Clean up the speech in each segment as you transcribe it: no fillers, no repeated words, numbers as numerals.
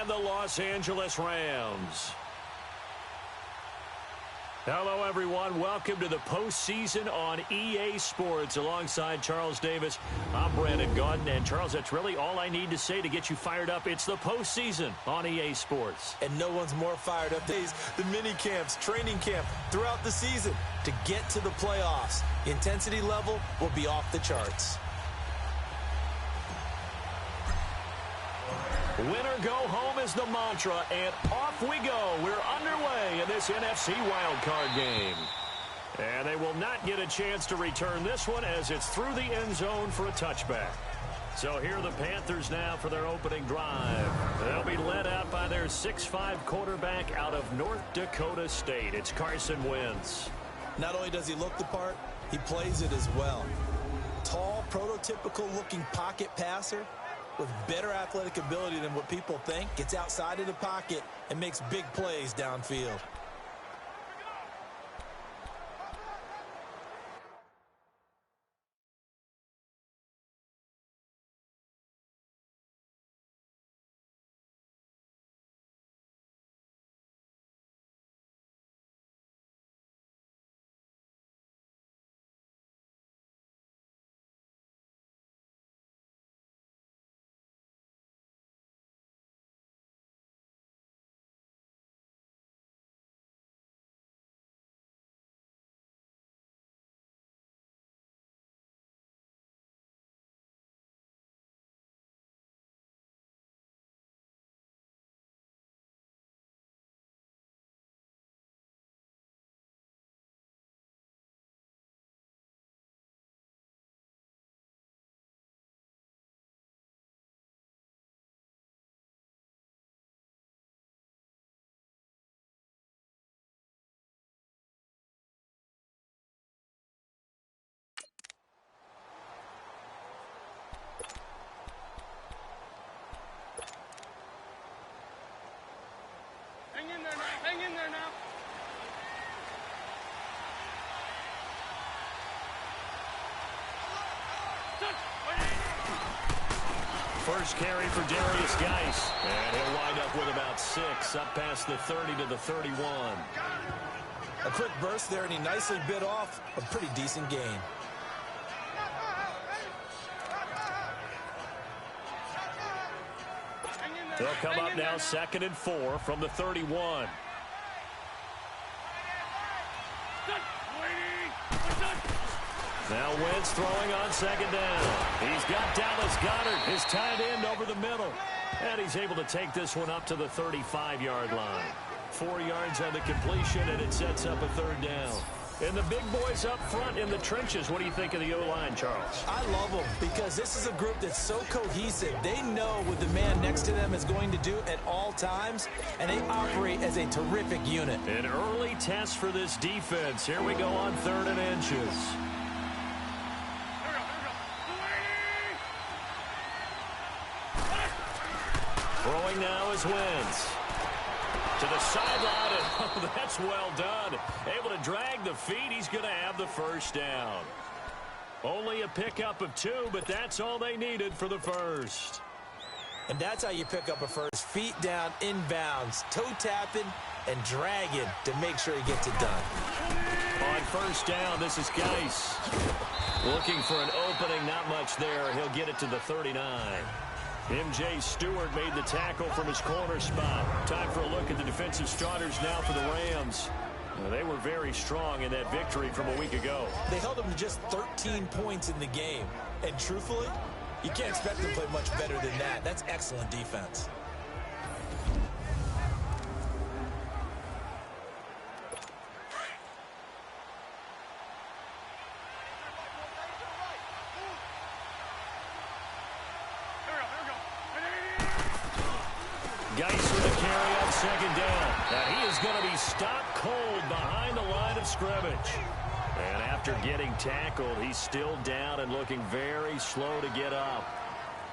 and the Los Angeles Rams. Hello, everyone. Welcome to the postseason on EA Sports. Alongside Charles Davis, I'm Brandon Gaudin. And, Charles, that's really all I need to say to get you fired up. It's the postseason on EA Sports. And no one's more fired up than the mini camps, training camp, throughout the season to get to the playoffs. The intensity level will be off the charts. Winner go home is the mantra, and off we go. We're underway in this NFC wildcard game. And they will not get a chance to return this one as it's through the end zone for a touchback. So here are the Panthers now for their opening drive. They'll be led out by their 6'5" quarterback out of North Dakota State. It's Carson Wentz. Not only does he look the part, he plays it as well. Tall, prototypical-looking pocket passer with better athletic ability than what people think, gets outside of the pocket and makes big plays downfield. Hang in there now. First carry for Darius Geis. And he'll wind up with about 6, up past the 30 to the 31. A quick burst there, and he nicely bit off a pretty decent gain. They'll come up now 2nd and 4 from the 31. Now Wentz throwing on 2nd down. He's got Dallas Goedert, his tight end, over the middle. And he's able to take this one up to the 35-yard line. 4 yards on the completion, and it sets up a 3rd down. And the big boys up front in the trenches. What do you think of the O-line, Charles? I love them because this is a group that's so cohesive. They know what the man next to them is going to do at all times, and they operate as a terrific unit. An early test for this defense. Here we go on 3rd and inches. Throwing now is Wentz. To the sideline, and oh, that's well done. Able to drag the feet. He's going to have the 1st down. Only a pickup of 2, but that's all they needed for the 1st. And that's how you pick up a 1st. Feet down, inbounds, toe tapping, and dragging to make sure he gets it done. On 1st down, this is Geis. Looking for an opening, not much there. He'll get it to the 39. M.J. Stewart made the tackle from his corner spot. Time for a look at the defensive starters now for the Rams. They were very strong in that victory from a week ago. They held them to just 13 points in the game. And truthfully, you can't expect them to play much better than that. That's excellent defense. Geis with a carry on 2nd down. And he is going to be stopped cold behind the line of scrimmage. And after getting tackled, he's still down and looking very slow to get up.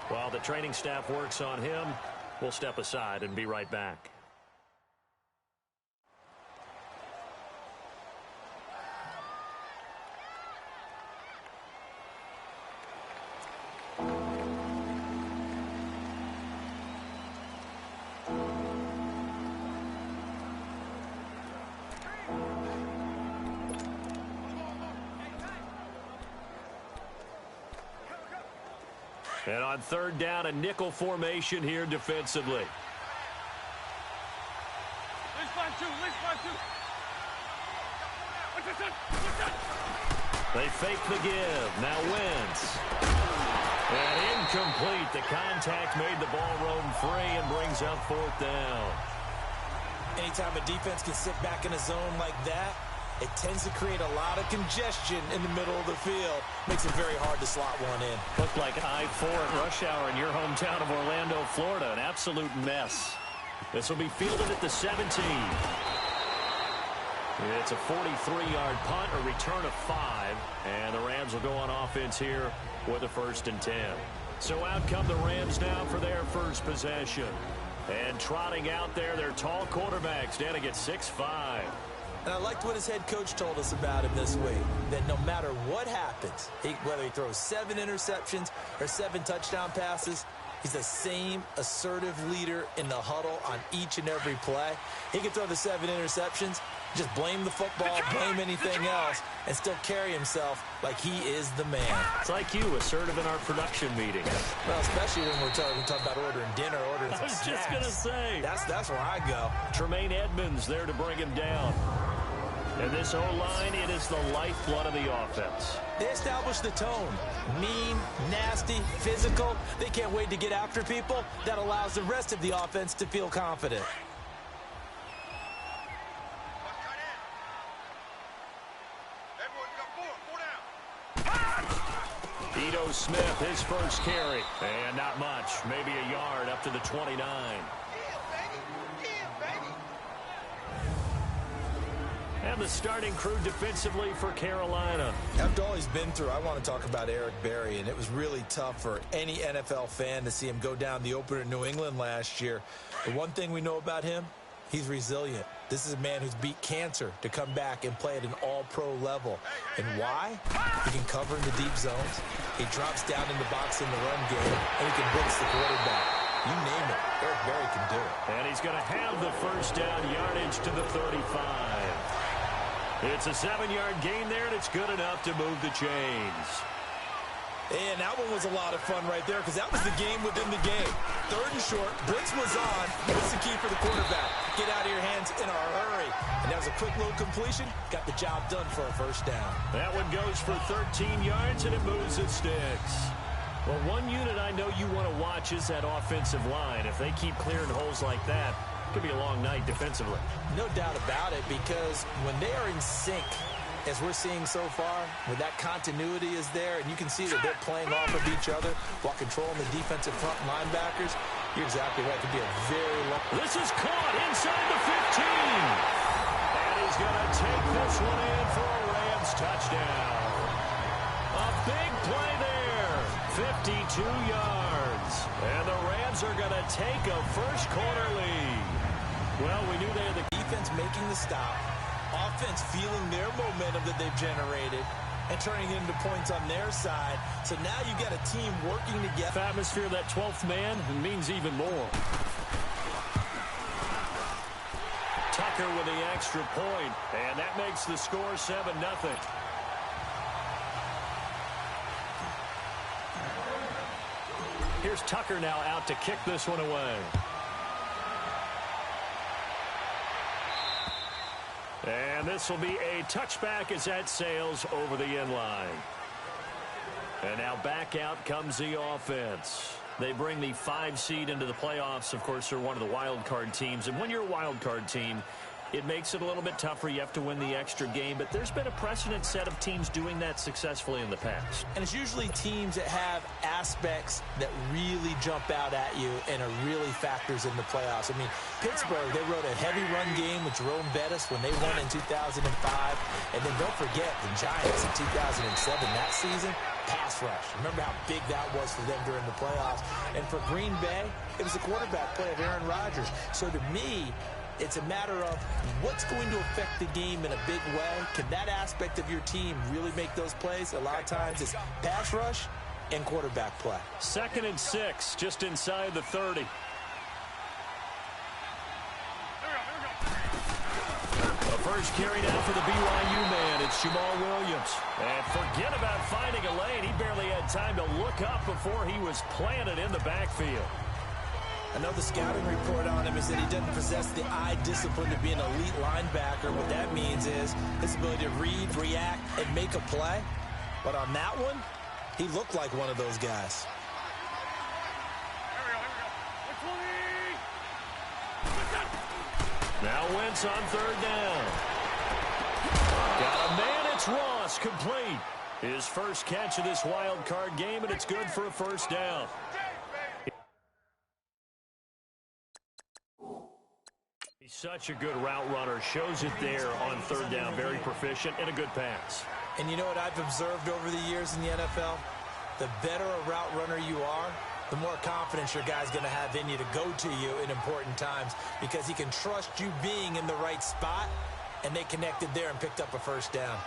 While the training staff works on him, we'll step aside and be right back. And on third down, a nickel formation here defensively. They fake the give. Now Wentz. And incomplete. The contact made the ball roam free and brings up fourth down. Anytime a defense can sit back in a zone like that, it tends to create a lot of congestion in the middle of the field. Makes it very hard to slot one in. Looked like I-4 at rush hour in your hometown of Orlando, Florida. An absolute mess. This will be fielded at the 17. It's a 43-yard punt, a return of 5. And the Rams will go on offense here with a 1st and 10. So out come the Rams now for their first possession. And trotting out there, their tall quarterback standing at 6'5". And I liked what his head coach told us about him this week, that no matter what happens, whether he throws 7 interceptions or 7 touchdown passes, he's the same assertive leader in the huddle on each and every play. He can throw the 7 interceptions, just blame the football, blame anything else, and still carry himself like he is the man. It's like you, assertive in our production meeting. Well, especially when we're talking about ordering dinner, ordering some snacks. I was just going to say. That's where I go. Tremaine Edmonds there to bring him down. And this O-line, it is the lifeblood of the offense. They establish the tone. Mean, nasty, physical. They can't wait to get after people. That allows the rest of the offense to feel confident. Ito Smith, his first carry. And not much. Maybe a yard up to the 29. And the starting crew defensively for Carolina. After all he's been through, I want to talk about Eric Berry, and it was really tough for any NFL fan to see him go down the opener in New England last year. The one thing we know about him, he's resilient. This is a man who's beat cancer to come back and play at an all-pro level. And why? He can cover in the deep zones. He drops down in the box in the run game, and he can blitz the quarterback. You name it, Eric Berry can do it. And he's going to have the first down yardage to the 35. It's a 7-yard gain there, and it's good enough to move the chains. And that one was a lot of fun right there because that was the game within the game. 3rd and short, blitz was on. What's the key for the quarterback? Get out of your hands in a hurry. And that was a quick little completion. Got the job done for a first down. That one goes for 13 yards, and it moves the sticks. Well, one unit I know you want to watch is that offensive line. If they keep clearing holes like that, it could be a long night defensively. No doubt about it, because when they are in sync, as we're seeing so far, when that continuity is there, and you can see that they're playing off of each other while controlling the defensive front linebackers, you're exactly right. It could be a very long... This is caught inside the 15. And he's going to take this one in for a Rams touchdown. A big play there. 52 yards. And the Rams are going to take a first-quarter lead. Well, we knew they had the defense making the stop, offense feeling their momentum that they've generated, and turning it into points on their side. So now you got a team working together. Atmosphere, that 12th man means even more. Tucker with the extra point, and that makes the score 7-0. Here's Tucker now out to kick this one away. And this will be a touchback as that sails over the end line. And now back out comes the offense. They bring the 5 seed into the playoffs. Of course, they're one of the wild card teams. And when you're a wild card team, it makes it a little bit tougher. You have to win the extra game. But there's been a precedent set of teams doing that successfully in the past. And it's usually teams that have aspects that really jump out at you and are really factors in the playoffs. I mean, Pittsburgh, they wrote a heavy run game with Jerome Bettis when they won in 2005. And then don't forget the Giants in 2007, that season, pass rush. Remember how big that was for them during the playoffs. And for Green Bay, it was the quarterback play of Aaron Rodgers. So to me, it's a matter of what's going to affect the game in a big way. Can that aspect of your team really make those plays? A lot of times it's pass rush and quarterback play. 2nd and 6, just inside the 30. A first carry now for the BYU man. It's Jamal Williams. And forget about finding a lane. He barely had time to look up before he was planted in the backfield. Another scouting report on him is that he doesn't possess the eye discipline to be an elite linebacker. What that means is his ability to read, react, and make a play. But on that one, he looked like one of those guys. Now Wentz on third down. Got a man, it's Ross, complete. His first catch of this wild card game, and it's good for a first down. He's such a good route runner. Shows it there on third down. Very proficient and a good pass. And you know what I've observed over the years in the NFL? The better a route runner you are, the more confidence your guy's going to have in you to go to you in important times because he can trust you being in the right spot, and they connected there and picked up a first down.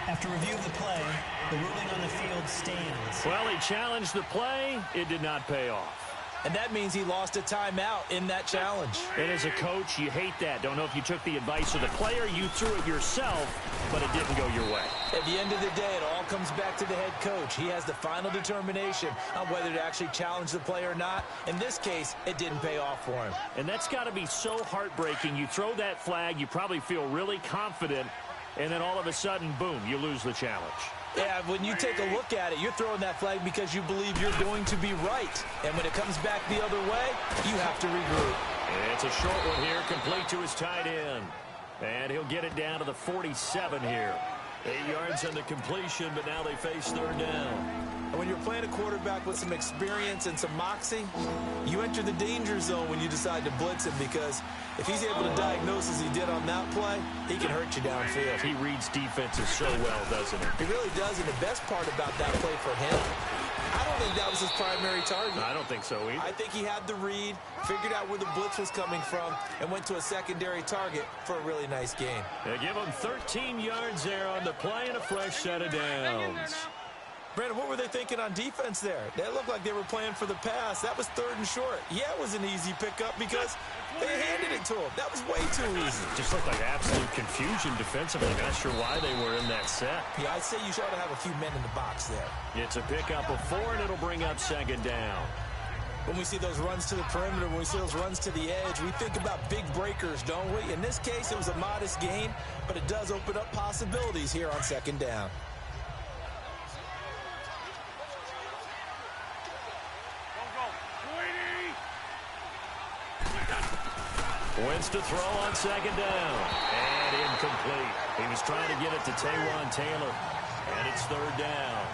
After review of the play, the ruling on the field stands. Well, he challenged the play. It did not pay off. And that means he lost a timeout in that challenge. And as a coach, you hate that. Don't know if you took the advice of the player, you threw it yourself, but it didn't go your way. At the end of the day, it all comes back to the head coach. He has the final determination on whether to actually challenge the play or not. In this case, it didn't pay off for him. And that's got to be so heartbreaking. You throw that flag, you probably feel really confident, and then all of a sudden, boom, you lose the challenge. Yeah, when you take a look at it, you're throwing that flag because you believe you're going to be right. And when it comes back the other way, you have to regroup. It's a short one here, complete to his tight end. And he'll get it down to the 47 here. 8 yards on the completion, but now they face third down. And when you're playing a quarterback with some experience and some moxie, you enter the danger zone when you decide to blitz him, because if he's able to diagnose as he did on that play, he can hurt you downfield. He reads defenses so well, doesn't he? He really does, and the best part about that play for him, I don't think that was his primary target. I don't think so either. I think he had the read, figured out where the blitz was coming from, and went to a secondary target for a really nice gain. They give him 13 yards there on the play and a fresh set of downs. Brandon, what were they thinking on defense there? They looked like they were playing for the pass. That was third and short. Yeah, it was an easy pickup because they handed it to him. That was way too easy. Just looked like absolute confusion defensively. Not sure why they were in that set. Yeah, I'd say you should have a few men in the box there. It's a pickup of 4, and it'll bring up second down. When we see those runs to the perimeter, when we see those runs to the edge, we think about big breakers, don't we? In this case, it was a modest gain, but it does open up possibilities here on second down. Wentz to throw on second down. And incomplete. He was trying to get it to Taywan Taylor. And it's third down.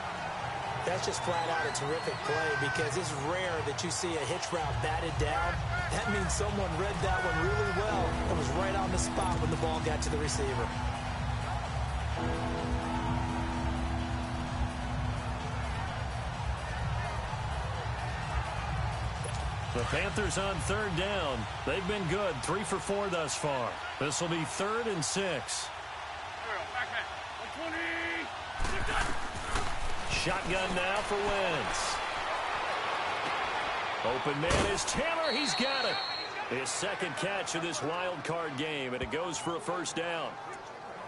That's just flat out a terrific play, because it's rare that you see a hitch route batted down. That means someone read that one really well and was right on the spot when the ball got to the receiver. The Panthers on third down. They've been good. 3 for 4 thus far. This will be 3rd and 6. Shotgun now for Wentz. Open man is Taylor. He's got it. His second catch of this wild card game, and it goes for a first down.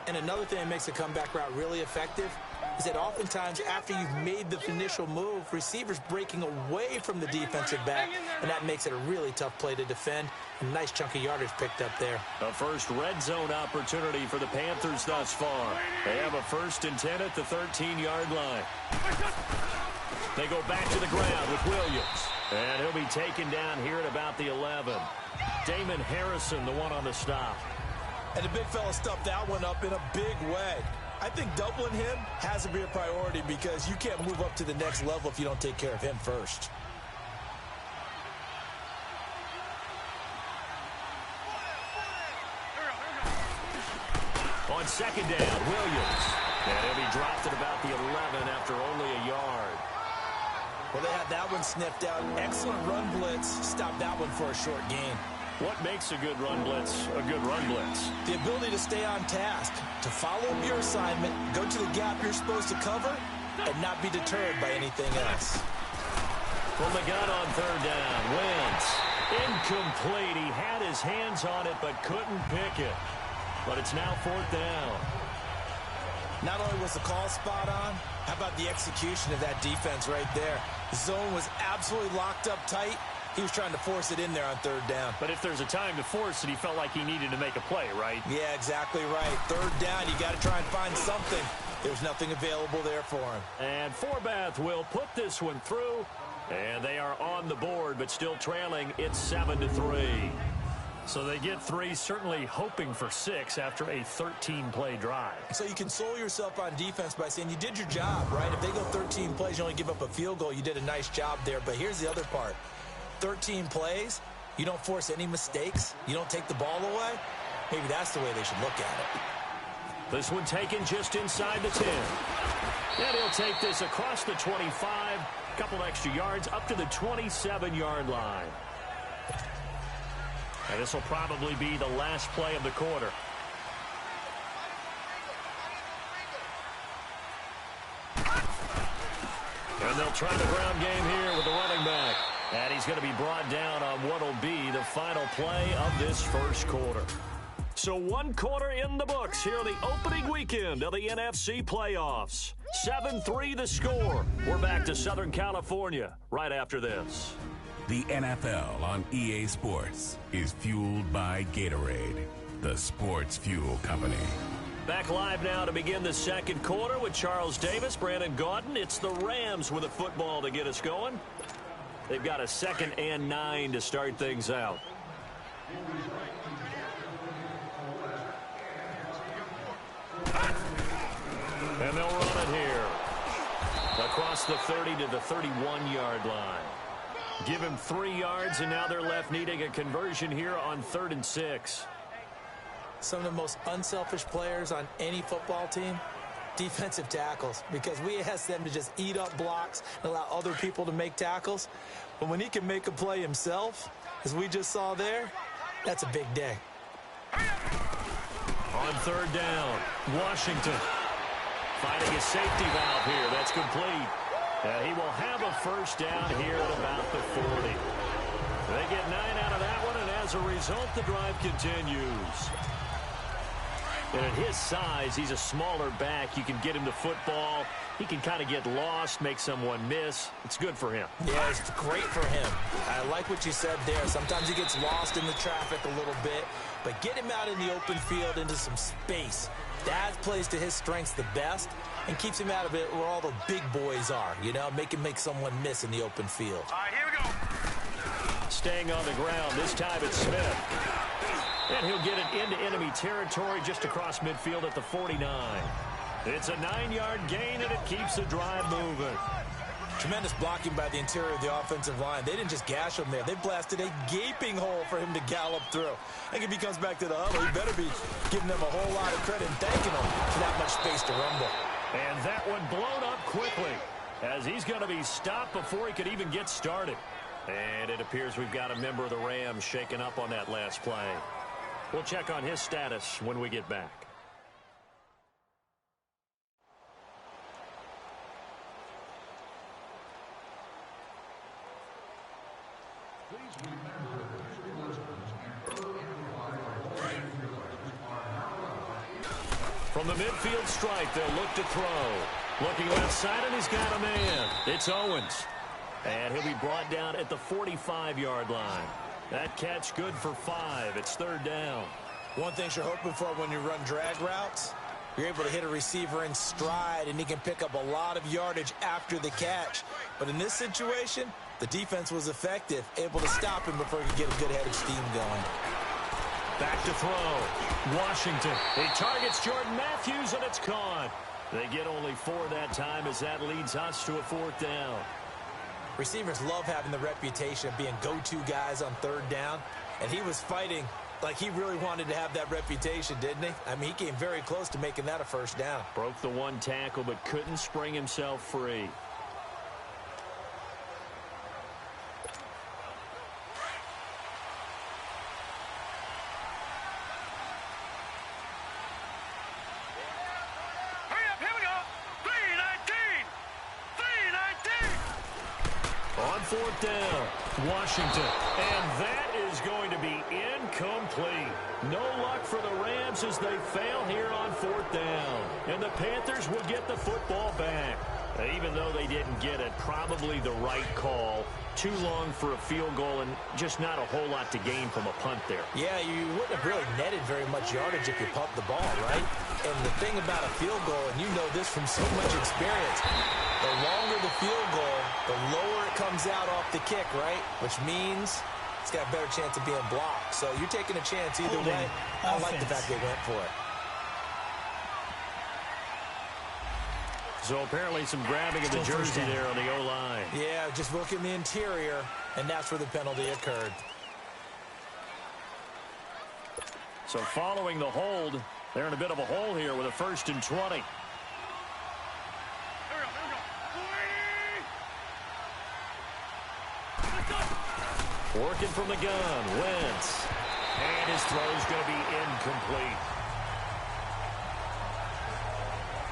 And another thing that makes a comeback route really effective is that oftentimes after you've made the initial move, receivers breaking away from the defensive back, and that makes it a really tough play to defend. A nice chunk of yardage picked up there. A first red zone opportunity for the Panthers thus far. They have a 1st and 10 at the 13-yard line. They go back to the ground with Williams. And he'll be taken down here at about the 11. Damon Harrison, the one on the stop. And the big fella stuffed that one up in a big way. I think doubling him has to be a priority, because you can't move up to the next level if you don't take care of him first. On second down, Williams. And he'll be dropped at about the 11 after only a yard. Well, they had that one sniffed out. Excellent run blitz. Stopped that one for a short gain. What makes a good run blitz a good run blitz? The ability to stay on task, to follow up your assignment, go to the gap you're supposed to cover, and not be deterred by anything else. From the gun on third down, Wentz. Incomplete. He had his hands on it but couldn't pick it. But it's now fourth down. Not only was the call spot on, how about the execution of that defense right there? The zone was absolutely locked up tight. He was trying to force it in there on third down. But if there's a time to force it, he felt like he needed to make a play, right? Yeah, exactly right. Third down, you got to try and find something. There's nothing available there for him. And Forbath will put this one through. And they are on the board, but still trailing. It's 7-3. So they get 3, certainly hoping for 6 after a 13-play drive. So you console yourself on defense by saying you did your job, right? If they go 13 plays, you only give up a field goal, you did a nice job there. But here's the other part. 13 plays, you don't force any mistakes, you don't take the ball away. Maybe that's the way they should look at it. This one taken just inside the 10. And he'll take this across the 25, a couple extra yards up to the 27-yard line. And this will probably be the last play of the quarter. And they'll try the ground game here with the running back. And he's going to be brought down on what will be the final play of this first quarter. So 1 quarter in the books here the opening weekend of the NFC playoffs. 7-3 the score. We're back to Southern California right after this. The NFL on EA Sports is fueled by Gatorade, the sports fuel company. Back live now to begin the second quarter with Charles Davis, Brandon Gaudin. It's the Rams with a football to get us going. They've got a 2nd and 9 to start things out. And they'll run it here. Across the 30 to the 31-yard line. Give him 3 yards, and now they're left needing a conversion here on 3rd and 6. Some of the most unselfish players on any football team, defensive tackles, because we ask them to just eat up blocks and allow other people to make tackles. But when he can make a play himself, as we just saw there, that's a big day. On 3rd down, Washington finding a safety valve here. That's complete. And he will have a first down here at about the 40. They get 9 out of that one, and as a result, the drive continues. And at his size, he's a smaller back. You can get him the football. He can kind of get lost, make someone miss. It's good for him. Yeah, it's great for him. I like what you said there. Sometimes he gets lost in the traffic a little bit, but get him out in the open field into some space. That plays to his strengths the best and keeps him out of it where all the big boys are, you know, make him make someone miss in the open field. All right, here we go. Staying on the ground, this time it's Smith. And he'll get it into enemy territory just across midfield at the 49. It's a 9-yard gain, and it keeps the drive moving. Tremendous blocking by the interior of the offensive line. They didn't just gash him there. They blasted a gaping hole for him to gallop through. I think if he comes back to the huddle, he better be giving them a whole lot of credit and thanking them for that much space to rumble. And that one blown up quickly as he's going to be stopped before he could even get started. And it appears we've got a member of the Rams shaken up on that last play. We'll check on his status when we get back. From the midfield stripe, they'll look to throw. Looking left side, and he's got a man. It's Owens. And he'll be brought down at the 45-yard line. That catch good for 5. It's 3rd down. One thing you're hoping for when you run drag routes, you're able to hit a receiver in stride, and he can pick up a lot of yardage after the catch. But in this situation, the defense was effective, able to stop him before he could get a good head of steam going. Back to throw. Washington. He targets Jordan Matthews, and it's caught. They get only 4 that time as that leads us to a 4th down. Receivers love having the reputation of being go-to guys on 3rd down, and he was fighting like he really wanted to have that reputation, didn't he? I mean, he came very close to making that a first down. Broke the 1 tackle, but couldn't spring himself free. Hurry up, here we go. 3:19. 4th down. Washington. And that is going to be incomplete. No luck for the Rams as they fail here on 4th down. And the Panthers will get the football back. Even though they didn't get it, probably the right call. Too long for a field goal and just not a whole lot to gain from a punt there. Yeah, you wouldn't have really netted very much yardage if you pumped the ball, right? And the thing about a field goal, and you know this from so much experience, the longer the field goal, the lower it comes out off the kick, right? Which means it's got a better chance of being blocked. So you're taking a chance either way. I like the fact they went for it. So apparently some grabbing of the jersey there on the O-line. Yeah, just look in the interior, and that's where the penalty occurred. So following the hold, they're in a bit of a hole here with a 1st and 20. Working from the gun, Wentz. And his throw's going to be incomplete.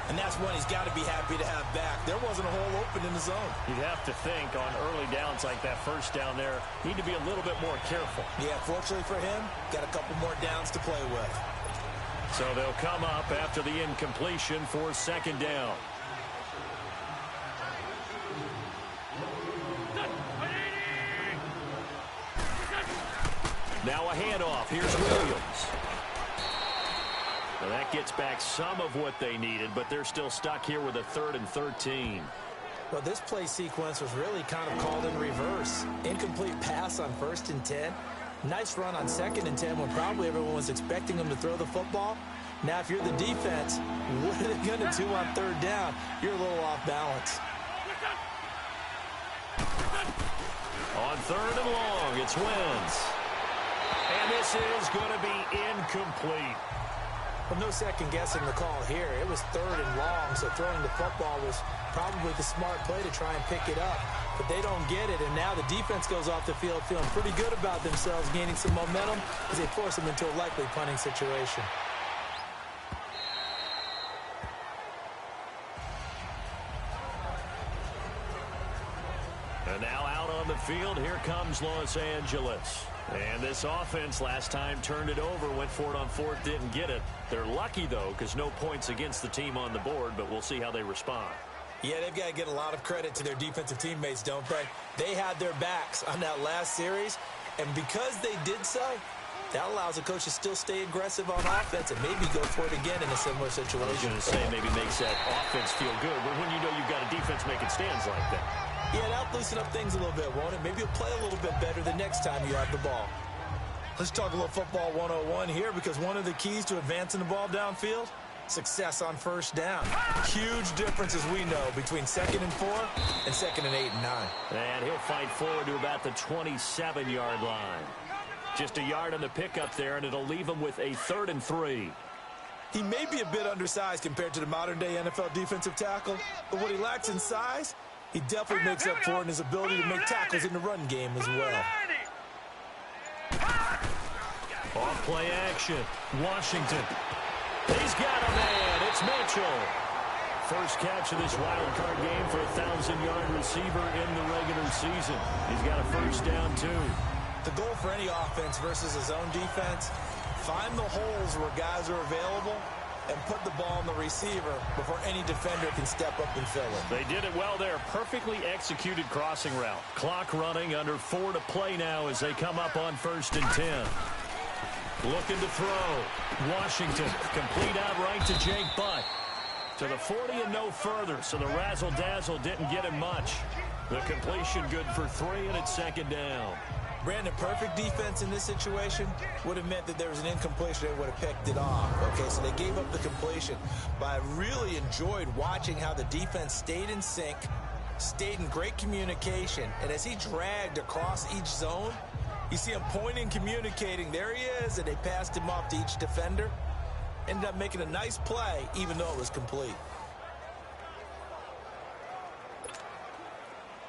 And that's one he's got to be happy to have back. There wasn't a hole open in the zone. You'd have to think on early downs like that 1st down there, need to be a little bit more careful. Yeah, fortunately for him, got a couple more downs to play with. So they'll come up after the incompletion for 2nd down. Now a handoff. Here's Williams. Well, that gets back some of what they needed, but they're still stuck here with a 3rd and 13. Well, this play sequence was really kind of called in reverse. Incomplete pass on 1st and 10. Nice run on 2nd and 10 when probably everyone was expecting them to throw the football. Now, if you're the defense, what are they going to do on 3rd down? You're a little off balance. On 3rd and long, it's Wentz. And this is going to be incomplete. Well, no second guessing the call here. It was 3rd and long, so throwing the football was probably the smart play to try and pick it up. But they don't get it, and now the defense goes off the field feeling pretty good about themselves, gaining some momentum as they force them into a likely punting situation. And now out on the field, here comes Los Angeles. And this offense last time turned it over, went for it on 4th, didn't get it. They're lucky, though, because no points against the team on the board, but we'll see how they respond. Yeah, they've got to get a lot of credit to their defensive teammates, don't they? They had their backs on that last series, and because they did so, that allows the coach to still stay aggressive on offense and maybe go for it again in a similar situation. I was going to say maybe makes that offense feel good, but when you know you've got a defense making stands like that. Yeah, that'll loosen up things a little bit, won't it? Maybe you'll play a little bit better the next time you have the ball. Let's talk a little football 101 here, because one of the keys to advancing the ball downfield, success on 1st down. Huge difference, as we know, between 2nd and 4 and 2nd and 8 and 9. And he'll fight forward to about the 27-yard line. Just a yard on the pickup there, and it'll leave him with a 3rd and 3. He may be a bit undersized compared to the modern-day NFL defensive tackle, but what he lacks in size, he definitely makes up for in his ability to make tackles in the run game as well. Off play action. Washington. He's got a man. It's Mitchell. First catch of this wild card game for a 1,000-yard receiver in the regular season. He's got a 1st down, too. The goal for any offense versus his own defense, find the holes where guys are available and put the ball on the receiver before any defender can step up and fill it. They did it well there. Perfectly executed crossing route. Clock running, under 4 to play now as they come up on 1st and 10. Looking to throw. Washington complete out right to Jake Butt. To the 40 and no further, so the razzle-dazzle didn't get him much. The completion good for 3, and it's 2nd down. Brandon, perfect defense in this situation would have meant that there was an incompletion. They would have picked it off. Okay, so they gave up the completion. But I really enjoyed watching how the defense stayed in sync, stayed in great communication, and as he dragged across each zone, you see him pointing, communicating. There he is, and they passed him off to each defender. Ended up making a nice play, even though it was complete.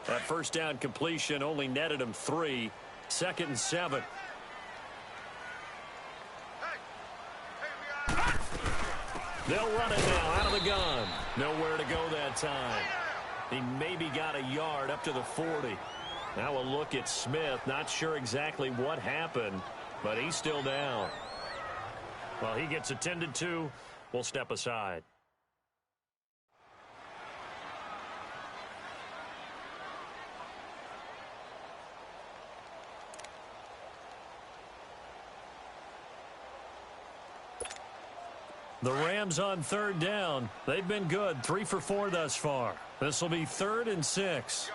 That 1st down completion only netted him 3. 2nd and 7. They'll run it now out of the gun. Nowhere to go that time. He maybe got a yard up to the 40. Now a look at Smith. Not sure exactly what happened, but he's still down. Well, he gets attended to. We'll step aside. The Rams on third down. They've been good, 3 for 4 thus far. This will be 3rd and 6.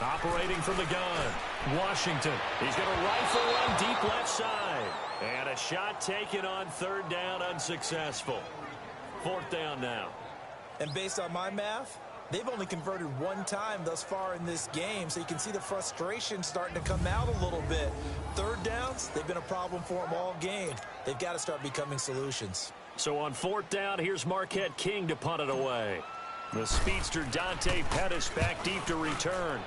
Operating from the gun, Washington. He's going to rifle one deep left side. And a shot taken on 3rd down, unsuccessful. 4th down now. And based on my math, they've only converted 1 time thus far in this game, so you can see the frustration starting to come out a little bit. 3rd downs, they've been a problem for them all game. They've got to start becoming solutions. So on 4th down, here's Marquette King to punt it away. The speedster Dante Pettis back deep to return.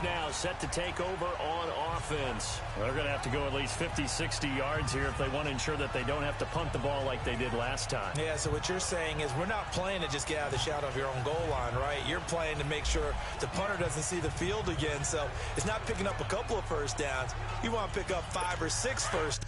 Now set to take over on offense. They're going to have to go at least 50, 60 yards here if they want to ensure that they don't have to punt the ball like they did last time. Yeah, so what you're saying is we're not playing to just get out of the shadow of your own goal line, right? You're playing to make sure the punter doesn't see the field again. So it's not picking up a couple of first downs. You want to pick up 5 or 6 first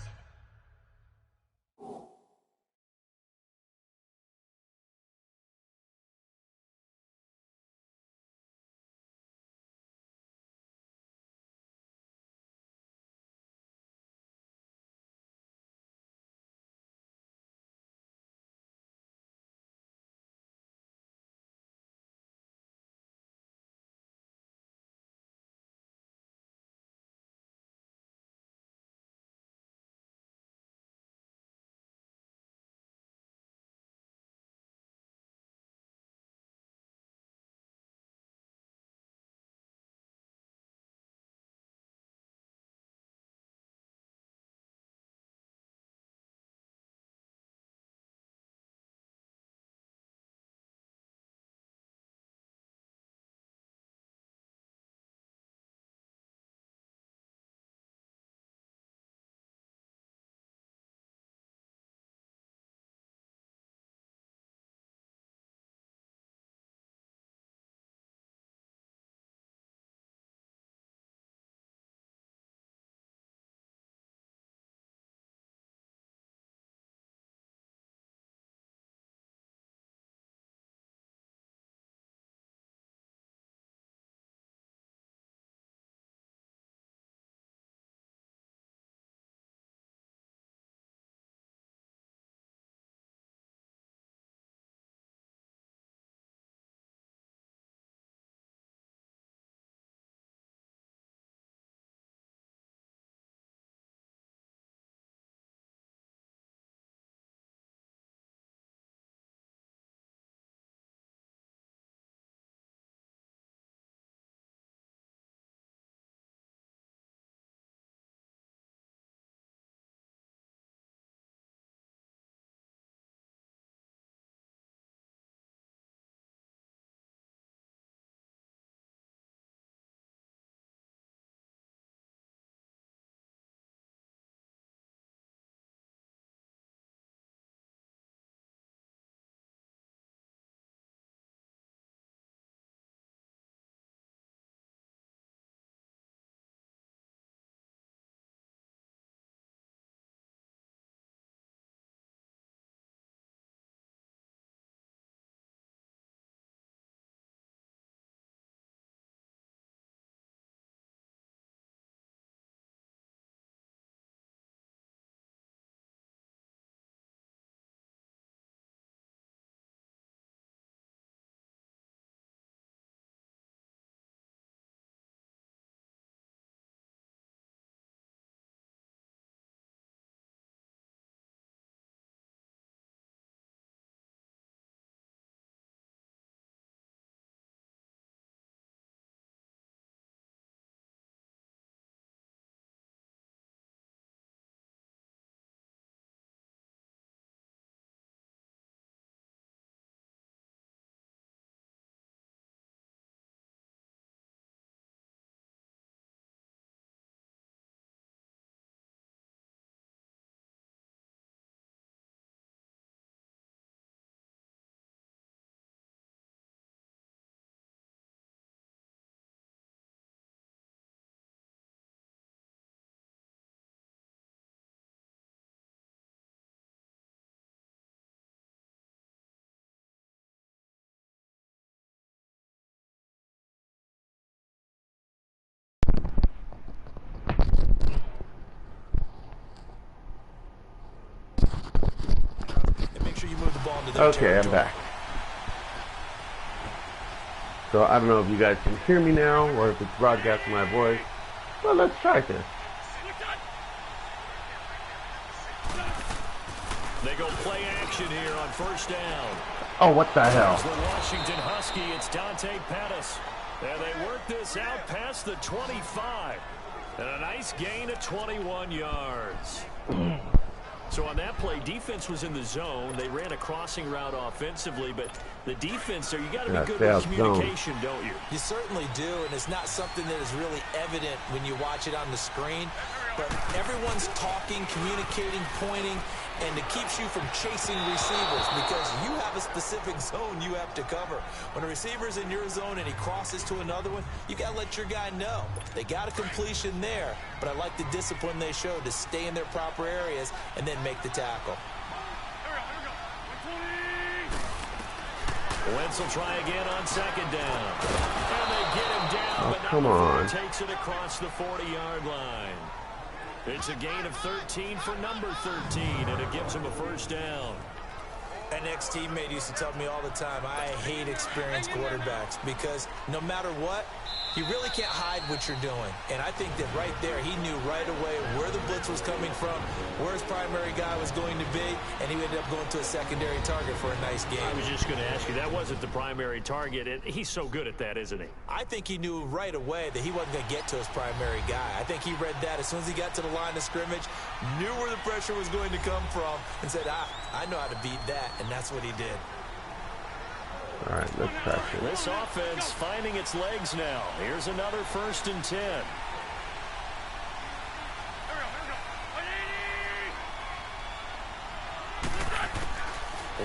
into their territory. I'm back. So I don't know if you guys can hear me now or if it's broadcasting my voice. Well, let's try this. They go play action here on first down. Oh, what the hell? There's the Washington Husky. It's Dante Pettis. And they work this out past the 25. And a nice gain of 21 yards. So on that play, defense was in the zone. They ran a crossing route offensively, but the defense there, you got to be good with communication, don't you? You certainly do, and it's not something that is really evident when you watch it on the screen. But everyone's talking, communicating, pointing, and it keeps you from chasing receivers because you have a specific zone you have to cover. When a receiver's in your zone and he crosses to another one, you got to let your guy know. They got a completion there, but I like the discipline they showed to stay in their proper areas and then make the tackle. Wentz will try again on second down. And they get him down, but come on. Takes it across the 40-yard line. It's a gain of 13 for number 13, and it gives him a first down. An ex-teammate used to tell me all the time, I hate experienced quarterbacks because no matter what, you really can't hide what you're doing. And I think that right there, he knew right away where the blitz was coming from, where his primary guy was going to be, and he ended up going to a secondary target for a nice game. I was just going to ask you, that wasn't the primary target. He's so good at that, isn't he? I think he knew right away that he wasn't going to get to his primary guy. I think he read that as soon as he got to the line of scrimmage, knew where the pressure was going to come from, and said, I know how to beat that, and that's what he did. All right, let's practice. This offense finding its legs now. Here's another 1st and 10.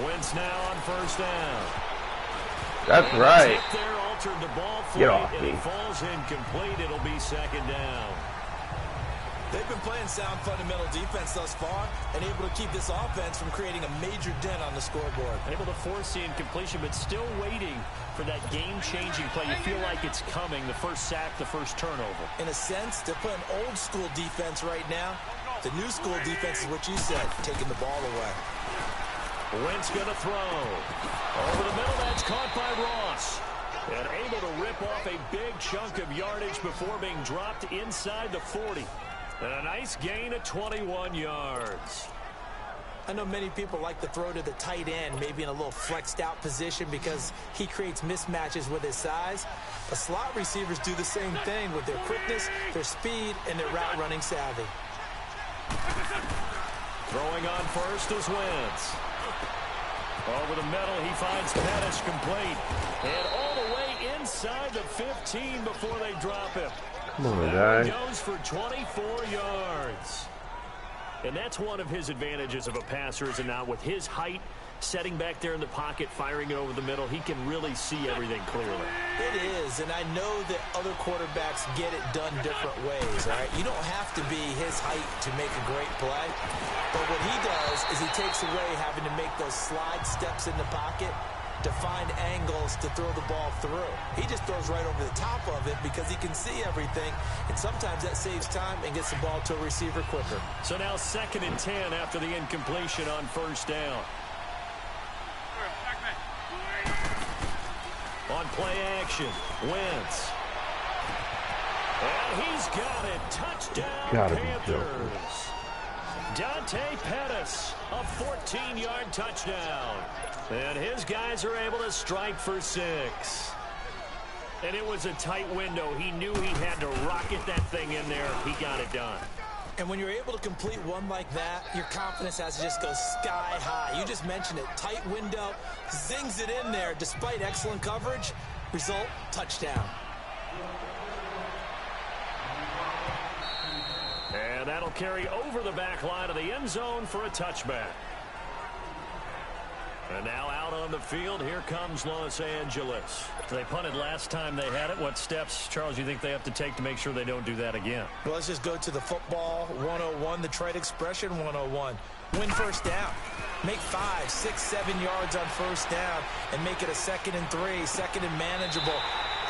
Wentz now on first down. That's right. There altered the ball flight. Get off and me. It falls incomplete. It'll be second down. They've been playing sound fundamental defense thus far and able to keep this offense from creating a major dent on the scoreboard. Able to force the incompletion, but still waiting for that game-changing play. You feel like it's coming, the first sack, the first turnover. In a sense, they're playing old-school defense right now. The new school defense is what you said, taking the ball away. Wentz going to throw. Over the middle, that's caught by Ross. And able to rip off a big chunk of yardage before being dropped inside the 40. And a nice gain of 21 yards. I know many people like to throw to the tight end, maybe in a little flexed out position because he creates mismatches with his size. But slot receivers do the same thing with their quickness, their speed, and their route running savvy. Throwing on first is Wentz. Over the middle, he finds Pettis complete. And all the way inside the 15 before they drop him. Come on, guy. Goes for 24 yards. And that's one of his advantages of a passer, is it not? With his height, setting back there in the pocket, firing it over the middle, he can really see everything clearly. It is, and I know that other quarterbacks get it done different ways, all right? You don't have to be his height to make a great play. But what he does is he takes away having to make those slide steps in the pocket to find angles to throw the ball through. He just throws right over the top of it because he can see everything, and sometimes that saves time and gets the ball to a receiver quicker. So now 2nd and 10 after the incompletion on first down. On play action, Wentz. And he's got it. Touchdown, Panthers. Dante Pettis, a 14-yard touchdown. And his guys are able to strike for 6. And it was a tight window. He knew he had to rocket that thing in there. He got it done. And when you're able to complete one like that, your confidence has to just go sky high. You just mentioned it. Tight window, zings it in there despite excellent coverage. Result, touchdown. And that'll carry over the back line of the end zone for a touchback. And now out on the field, here comes Los Angeles. They punted last time they had it. What steps, Charles, you think they have to take to make sure they don't do that again? Well, let's just go to the football 101, the trade expression 101. Win first down. Make 5, 6, 7 yards on first down and make it a 2nd and 3, 2nd and manageable.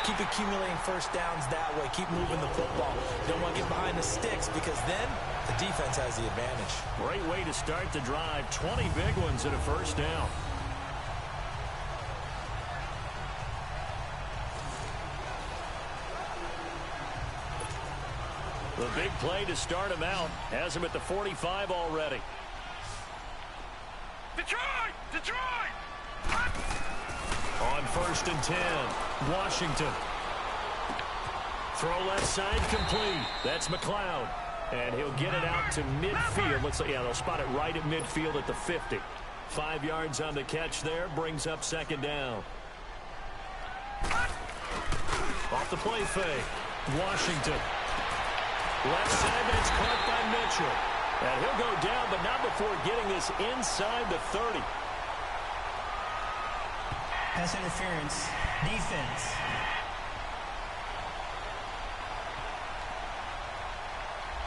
Keep accumulating first downs that way. Keep moving the football. You don't want to get behind the sticks because then the defense has the advantage. Great way to start the drive. 20 big ones at a first down. The big play to start him out has him at the 45 already. Detroit! Detroit! On 1st and 10, Washington. Throw left side complete. That's McLeod. And he'll get it out to midfield. They'll spot it right at midfield at the 50. 5 yards on the catch there. Brings up 2nd down. Off the play fake. Washington. Left side, that's caught by Mitchell. And he'll go down, but not before getting this inside the 30. Pass interference. Defense.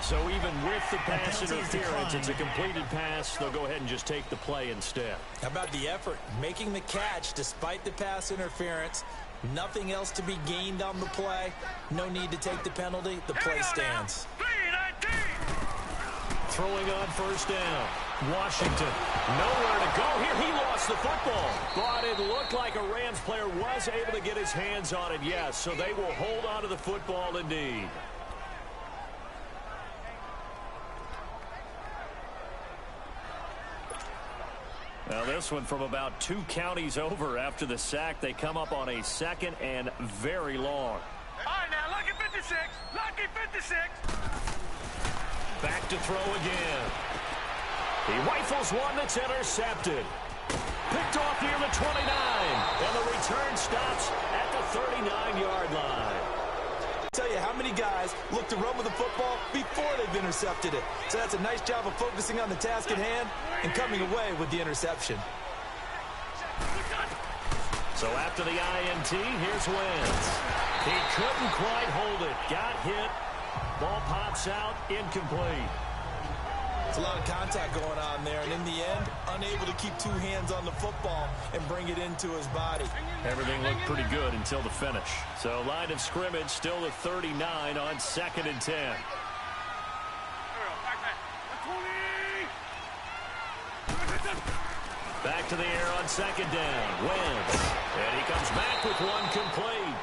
So even with the pass interference, it's a completed pass. They'll go ahead and just take the play instead. How about the effort? Making the catch despite the pass interference. Nothing else to be gained on the play. No need to take the penalty. The play stands. Throwing on 1st down. Washington. Nowhere to go here. He lost the football. But it looked like a Rams player was able to get his hands on it, yes. So they will hold on to the football indeed. Now this one from about 2 counties over after the sack. They come up on a 2nd and very long. All right, now, lucky 56. Lucky 56. Back to throw again. He rifles one that's intercepted. Picked off near the 29. And the return stops at the 39-yard line. Tell you how many guys look to run with the football before they've intercepted it. So that's a nice job of focusing on the task at hand and coming away with the interception. So after the INT, here's Wentz. He couldn't quite hold it. Got hit. Ball pops out. Incomplete. It's a lot of contact going on there, and in the end, unable to keep 2 hands on the football and bring it into his body. Everything looked pretty good until the finish. So line of scrimmage still at 39 on 2nd and 10. Back to the air on 2nd down. Wentz. And he comes back with one complete.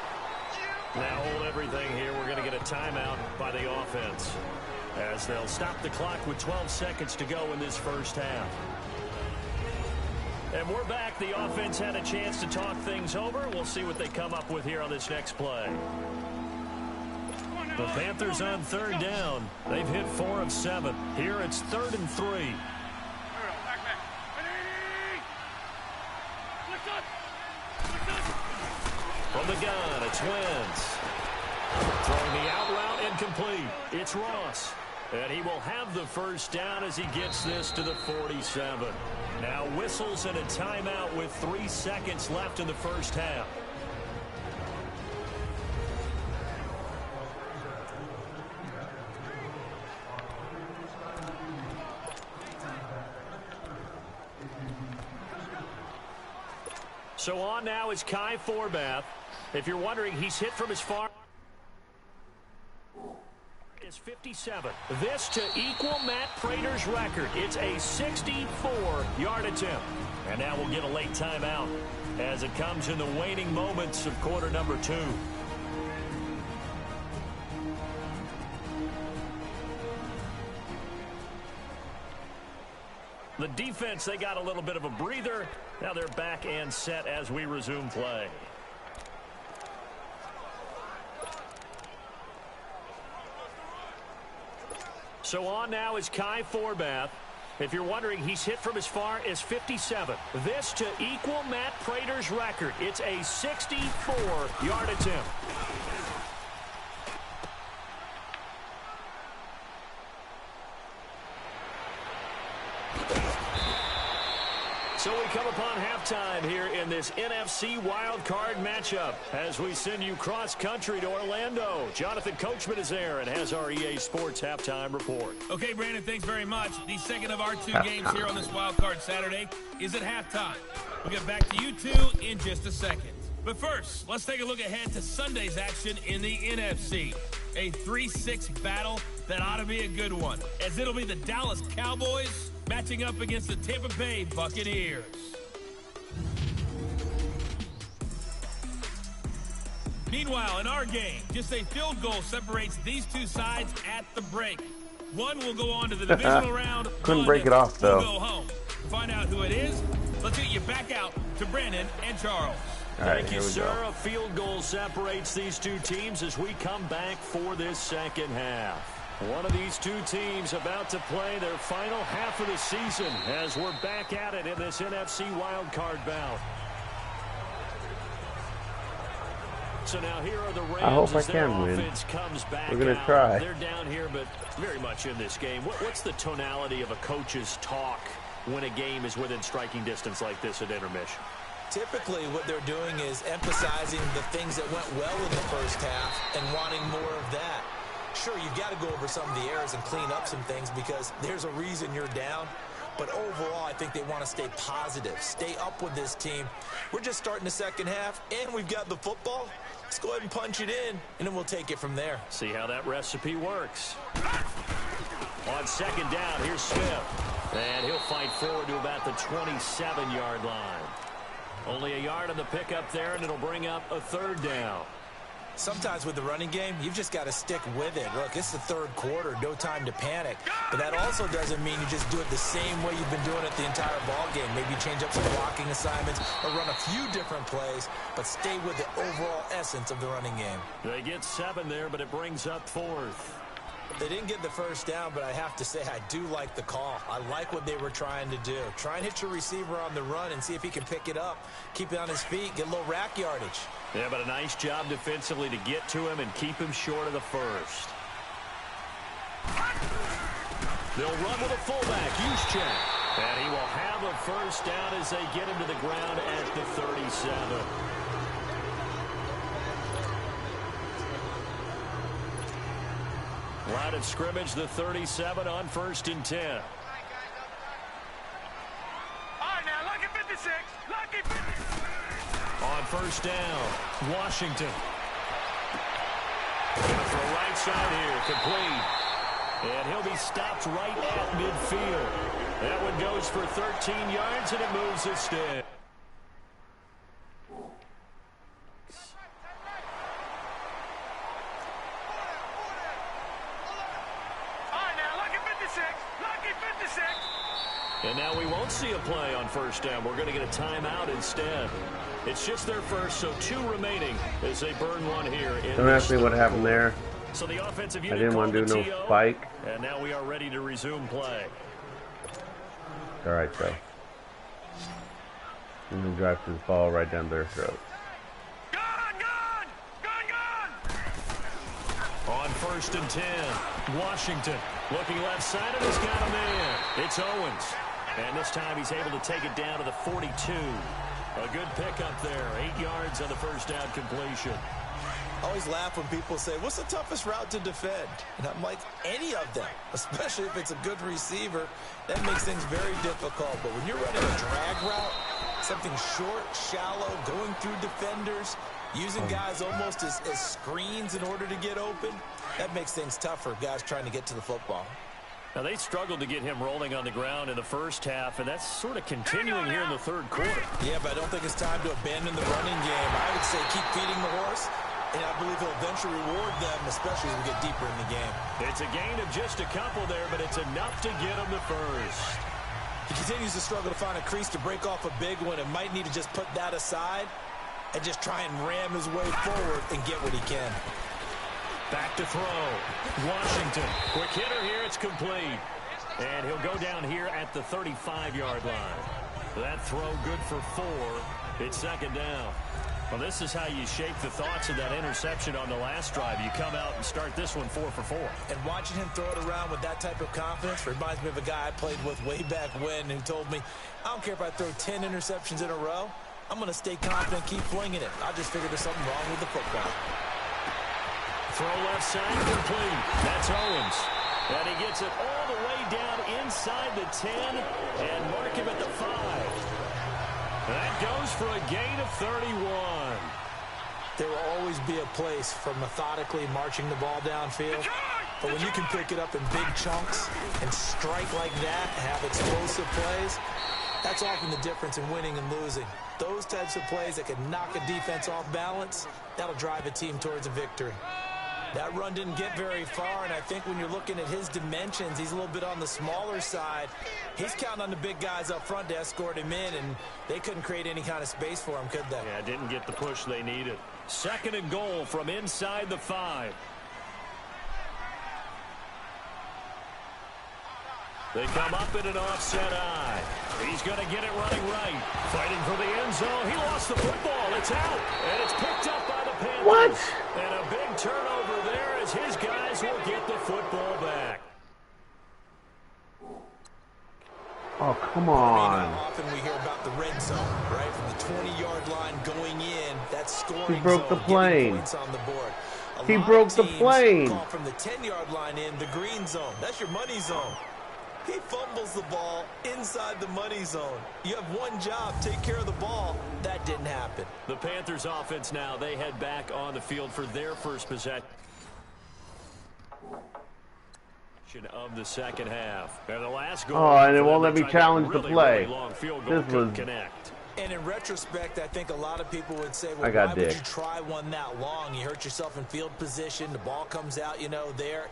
Now hold everything here. We're going to get a timeout by the offense, as they'll stop the clock with 12 seconds to go in this first half. And we're back. The offense had a chance to talk things over. We'll see what they come up with here on this next play. The Panthers on 3rd down. They've hit 4 of 7. Here it's 3rd and 3. From the gun, it's Wentz. Throwing the out route incomplete. It's Ross. And he will have the first down as he gets this to the 47. Now whistles and a timeout with 3 seconds left in the first half. So on now is Kai Forbath. If you're wondering, he's hit from as far as 57. This to equal Matt Prater's record. It's a 64-yard attempt. And now we'll get a late timeout as it comes in the waning moments of quarter number 2. The defense, they got a little bit of a breather. Now they're back and set as we resume play. So on now is Kai Forbath. If you're wondering, he's hit from as far as 57. This to equal Matt Prater's record. It's a 64-yard attempt. So we come upon halftime here in this NFC wildcard matchup as we send you cross-country to Orlando. Jonathan Coachman is there and has our EA Sports halftime report. Okay, Brandon, thanks very much. The second of our 2 games here on this wildcard Saturday is at halftime. We'll get back to you two in just a second. But first, let's take a look ahead to Sunday's action in the NFC. A 3-6 battle that ought to be a good one, as it'll be the Dallas Cowboys matching up against the Tampa Bay Buccaneers. Meanwhile, in our game, just a field goal separates these two sides at the break. One will go on to the divisional round. Couldn't break it off, though. We'll go home. To find out who it is, let's get you back out to Brandon and Charles. All right, Thank you, here we sir. go. A field goal separates these two teams as we come back for this second half. One of these two teams about to play their final half of the season as we're back at it in this NFC wildcard bout. So now here are the Rams. I hope I as their can win. offense comes back We're gonna out. try. They're down here, but very much in this game. What's the tonality of a coach's talk when a game is within striking distance like this at intermission? Typically, what they're doing is emphasizing the things that went well in the first half and wanting more of that. Sure, you've got to go over some of the errors and clean up some things because there's a reason you're down. But overall, I think they want to stay positive, stay up with this team. We're just starting the second half, and we've got the football. Let's go ahead and punch it in, and then we'll take it from there. See how that recipe works. On second down, here's Smith. And he'll fight forward to about the 27-yard line. Only a yard on the pickup there, and it'll bring up a third down. Sometimes with the running game, you've just got to stick with it. Look, it's the third quarter, no time to panic. But that also doesn't mean you just do it the same way you've been doing it the entire ball game. Maybe change up some blocking assignments or run a few different plays, but stay with the overall essence of the running game. They get 7 there, but it brings up 4th. They didn't get the first down, but I have to say I do like the call. I like what they were trying to do. Try and hit your receiver on the run and see if he can pick it up. Keep it on his feet, get a little rack yardage. Yeah, but a nice job defensively to get to him and keep him short of the first. They'll run with a fullback, Juszczyk. And he will have a first down as they get him to the ground at the 37. Line of scrimmage, the 37 on 1st and 10. All right, now, lucky 56. Lucky 56. On 1st down, Washington. For right side here, complete. And he'll be stopped right at midfield. That one goes for 13 yards, and it moves instead. And now we won't see a play on 1st down. We're going to get a timeout instead. It's just their first, so 2 remaining as they burn one here. Don't ask me what happened there. So the offensive I unit didn't want to do no TO, spike. And now we are ready to resume play. All right, so. I'm going to drive this ball right down their throat. On 1st and 10, Washington looking left side, and he's got a man. It's Owens. And this time he's able to take it down to the 42. A good pickup there. 8 yards on the first down completion. I always laugh when people say, what's the toughest route to defend? And I'm like, any of them, especially if it's a good receiver. That makes things very difficult. But when you're running a drag route, something short, shallow, going through defenders, using guys almost as screens in order to get open, that makes things tougher, guys trying to get to the football. Now, they struggled to get him rolling on the ground in the first half, and that's sort of continuing here in the third quarter. Yeah, but I don't think it's time to abandon the running game. I would say keep feeding the horse, and I believe he'll eventually reward them, especially as we get deeper in the game. It's a gain of just a couple there, but it's enough to get him the first. He continues to struggle to find a crease to break off a big one and might need to just put that aside and just try and ram his way forward and get what he can. Back to throw. Washington. Quick hitter here. It's complete. And he'll go down here at the 35-yard line. That throw good for 4. It's 2nd down. Well, this is how you shape the thoughts of that interception on the last drive. You come out and start this one 4 for 4. And watching him throw it around with that type of confidence reminds me of a guy I played with way back when who told me, I don't care if I throw 10 interceptions in a row. I'm going to stay confident, keep flinging it. I just figured there's something wrong with the football. Throw left side, complete. That's Owens. And he gets it all the way down inside the 10 and mark him at the 5. That goes for a gain of 31. There will always be a place for methodically marching the ball downfield. But when you can pick it up in big chunks and strike like that, have explosive plays, That's often the difference in winning and losing. Those types of plays that can knock a defense off balance, that'll drive a team towards a victory. That run didn't get very far, and I think when you're looking at his dimensions, he's a little bit on the smaller side. He's counting on the big guys up front to escort him in, and they couldn't create any kind of space for him, could they? Yeah, didn't get the push they needed. 2nd and goal from inside the 5. They come up in an offset eye. He's going to get it running right. Fighting for the end zone. He lost the football. It's out. And it's picked up by the Panthers. What? And a big turnover there as his guys will get the football back. Oh, come on. Often we hear about the red zone, right? From the 20-yard line going in, that's scoring. He broke the zone, plane. points on the board. He broke the plane. Call from the 10-yard line in, the green zone. That's your money zone. He fumbles the ball inside the money zone. You have one job, take care of the ball. That didn't happen. The Panthers offense now, they head back on the field for their first possession of the second half. And the last goal. Oh, and it won't let me challenge the play. Long field goal This was connect. And in retrospect, I think a lot of people would say, well, I got why dick. would you try one that long? You hurt yourself in field position. The ball comes out, there.